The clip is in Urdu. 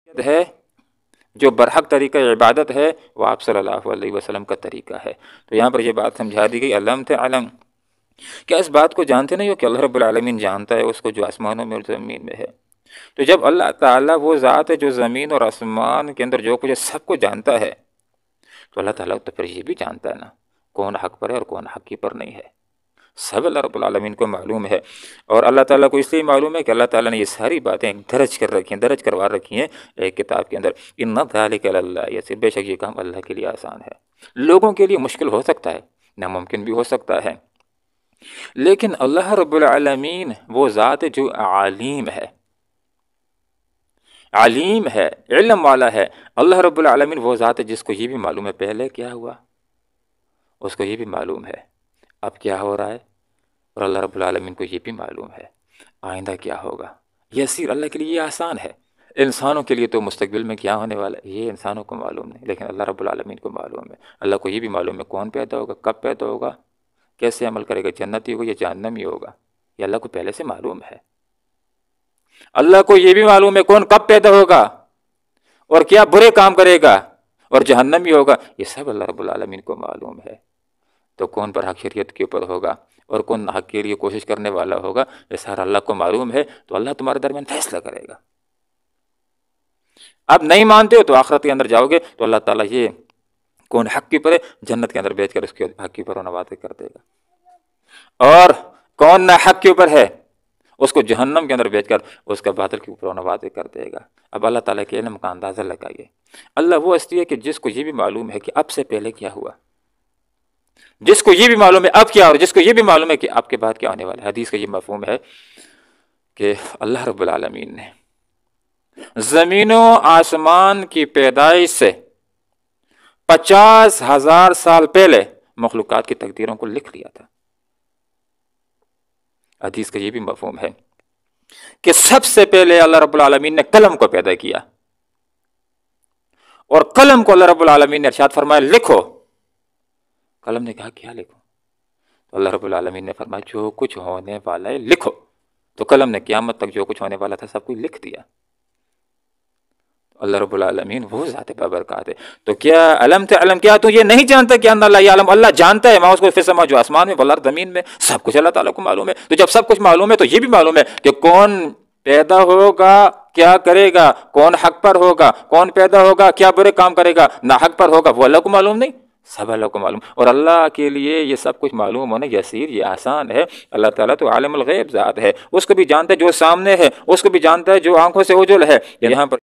ہے جو برحق طریقہ عبادت ہے وہ آپ صلی اللہ علیہ وسلم کا طریقہ ہے۔ تو یہاں پر یہ بات سمجھا دی گئی، علم تعلم، کیا اس بات کو جانتے نہیں ہو کہ اللہ رب العالمین جانتا ہے اس کو جو آسمانوں میں اور زمین میں ہے۔ تو جب اللہ تعالیٰ وہ ذات ہے جو زمین اور آسمان کے اندر جو کچھ ہے سب کو جانتا ہے، تو اللہ تعالیٰ تو پھر یہ بھی جانتا ہے نا کون حق پر ہے اور کون حق کی پر نہیں ہے، سب اللہ رب العالمین کو معلوم ہے۔ اور اللہ تعالیٰ کو اس لیے معلوم ہے کہ اللہ تعالیٰ نے یہ ساری باتیں درج کر رکھی ہیں، درج کروا رکھی ہیں ایک کتاب کے اندر۔ ان ذالک علی اللہ یسیر، بے شک یہ کام اللہ کے لیے آسان ہے۔ لوگوں کے لیے مشکل ہو سکتا ہے، ناممکن بھی ہو سکتا ہے، لیکن اللہ رب العالمین وہ ذات ہے جو علیم ہے، علیم ہے، علم والا ہے۔ اللہ رب العالمین وہ ذات ہے جس کو یہ بھی معلوم ہے پہلے کیا ہوا، اس کو یہ بھی معلوم ہے اب کیا ہو رہا ہے، اور اللہ رب العالمین کو یہ بھی معلوم ہے آئندہ کیا ہوگا۔ یسیر، اللہ کے لیے یہ آسان ہے۔ انسانوں کے لیے تو مستقبل میں کیا ہونے والا ہے یہ انسانوں کو معلوم نہیں، لیکن اللہ رب العالمین کو معلوم ہے۔ اللہ کو یہ بھی معلوم ہے کون پیدا ہوگا، کب پیدا ہوگا، کیسے عمل کرے گا، جنتی ہوگا یا جہنمی ہوگا، یہ اللہ کو پہلے سے معلوم ہے۔ اللہ کو یہ بھی معلوم ہے کون کب پیدا ہوگا اور کیا برے کام کرے گا اور جہنمی ہوگا، یہ سب اللہ رب العالمین کو معلوم ہے۔ تو کون پر حق شریعت کے اوپر ہوگا اور کون حق کے لیے کوشش کرنے والا ہوگا، یہ سارا اللہ کو معلوم ہے۔ تو اللہ تمہارے درمیان فیصلہ کرے گا۔ اب نہیں مانتے ہو تو آخرت کے اندر جاؤ گے تو اللہ تعالیٰ یہ کون حق کی پر ہے جنت کے اندر بیچ کر اس کے حق کی پر و نوازی کر دے گا، اور کون نہ حق کے اوپر ہے اس کو جہنم کے اندر بیچ کر اس کا باطل کے اوپر و نوازی کر دے گا۔ اب اللہ تعالیٰ کے علم کا اندازہ لگائیے۔ اللہ وہ ہستی ہے کہ جس کو یہ بھی معلوم ہے کہ اب سے پہلے کیا ہوا، جس کو یہ بھی معلوم ہے اب کیا، اور جس کو یہ بھی معلوم ہے کہ اب کے بعد کیا ہونے والا ہے۔ حدیث کا یہ مفہوم ہے کہ اللہ رب العالمین نے زمین و آسمان کی پیدائش سے 50,000 سال پہلے مخلوقات کی تقدیروں کو لکھ لیا تھا۔ حدیث کا یہ بھی مفہوم ہے کہ سب سے پہلے اللہ رب العالمین نے قلم کو پیدا کیا، اور قلم کو اللہ رب العالمین نے ارشاد فرمایا لکھو۔ قلم نے کہا کیا لکھو؟ تو اللہ رب العالمین نے فرمایا جو کچھ ہونے والا ہے لکھو۔ تو قلم نے قیامت تک جو کچھ ہونے والا تھا سب کچھ لکھ دیا۔ اللہ رب العالمین وہ ذات بابرکات ہے۔ تو کیا علم تعلم، کیا تو یہ نہیں جانتا کہ ان اللہ یعلم، اللہ جانتا ہے ما اس کو فی السماء جو آسمان میں والارض زمین میں، سب کچھ اللہ تعالیٰ کو معلوم ہے۔ تو جب سب کچھ معلوم ہے تو یہ بھی معلوم ہے کہ کون پیدا ہوگا، کیا کرے گا، کون حق پر ہوگا، کون پیدا ہوگا کیا برے کام کرے گا، نہ حق پر ہوگا، وہ اللہ کو معلوم نہیں، سب اللہ کو معلوم۔ اور اللہ کے لیے یہ سب کچھ معلوم ہونا یسیر، یہ آسان ہے۔ اللہ تعالیٰ تو عالم الغیب ذات ہے، اس کو بھی جانتا ہے جو سامنے ہے، اس کو بھی جانتا ہے جو آنکھوں سے اوجھل ہے۔ یہاں پر